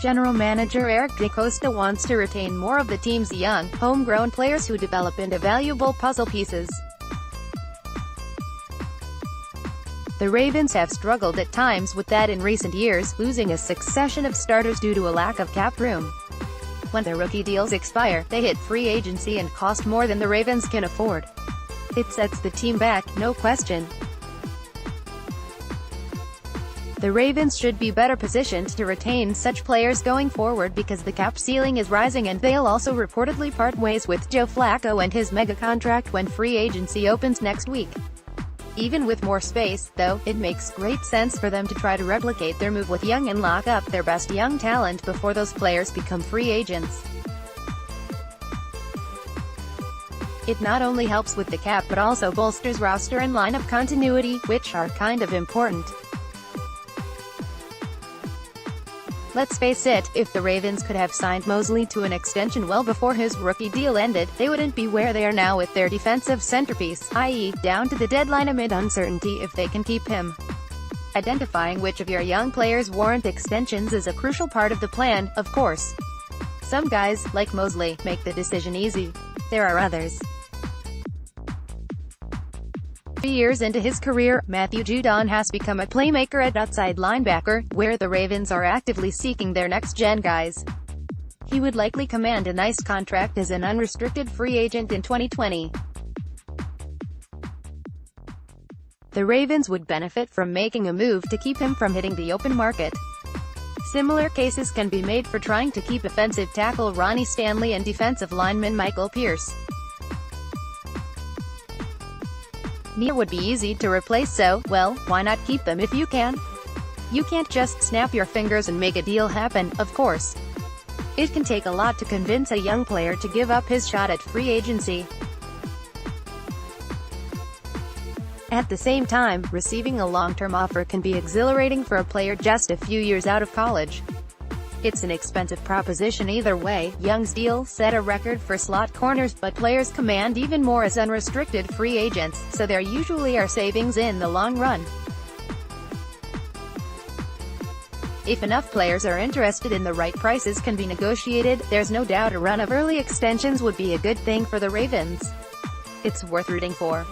General Manager Eric DeCosta wants to retain more of the team's young, homegrown players who develop into valuable puzzle pieces. The Ravens have struggled at times with that in recent years, losing a succession of starters due to a lack of cap room. When their rookie deals expire, they hit free agency and cost more than the Ravens can afford. It sets the team back, no question. The Ravens should be better positioned to retain such players going forward because the cap ceiling is rising, and they'll also reportedly part ways with Joe Flacco and his mega contract when free agency opens next week. Even with more space, though, it makes great sense for them to try to replicate their move with Young and lock up their best young talent before those players become free agents. It not only helps with the cap but also bolsters roster and lineup continuity, which are kind of important. Let's face it, if the Ravens could have signed Mosley to an extension well before his rookie deal ended, they wouldn't be where they are now with their defensive centerpiece, i.e., down to the deadline amid uncertainty if they can keep him. Identifying which of your young players warrant extensions is a crucial part of the plan, of course. Some guys, like Mosley, make the decision easy. There are others. 3 years into his career, Matthew Judon has become a playmaker at outside linebacker, where the Ravens are actively seeking their next-gen guys. He would likely command a nice contract as an unrestricted free agent in 2020. The Ravens would benefit from making a move to keep him from hitting the open market. Similar cases can be made for trying to keep offensive tackle Ronnie Stanley and defensive lineman Michael Pierce. Neither would be easy to replace, so, well, why not keep them if you can? You can't just snap your fingers and make a deal happen, of course. It can take a lot to convince a young player to give up his shot at free agency. At the same time, receiving a long-term offer can be exhilarating for a player just a few years out of college. It's an expensive proposition either way. Young's deal set a record for slot corners, but players command even more as unrestricted free agents, so there usually are savings in the long run. If enough players are interested and the right prices can be negotiated, there's no doubt a run of early extensions would be a good thing for the Ravens. It's worth rooting for.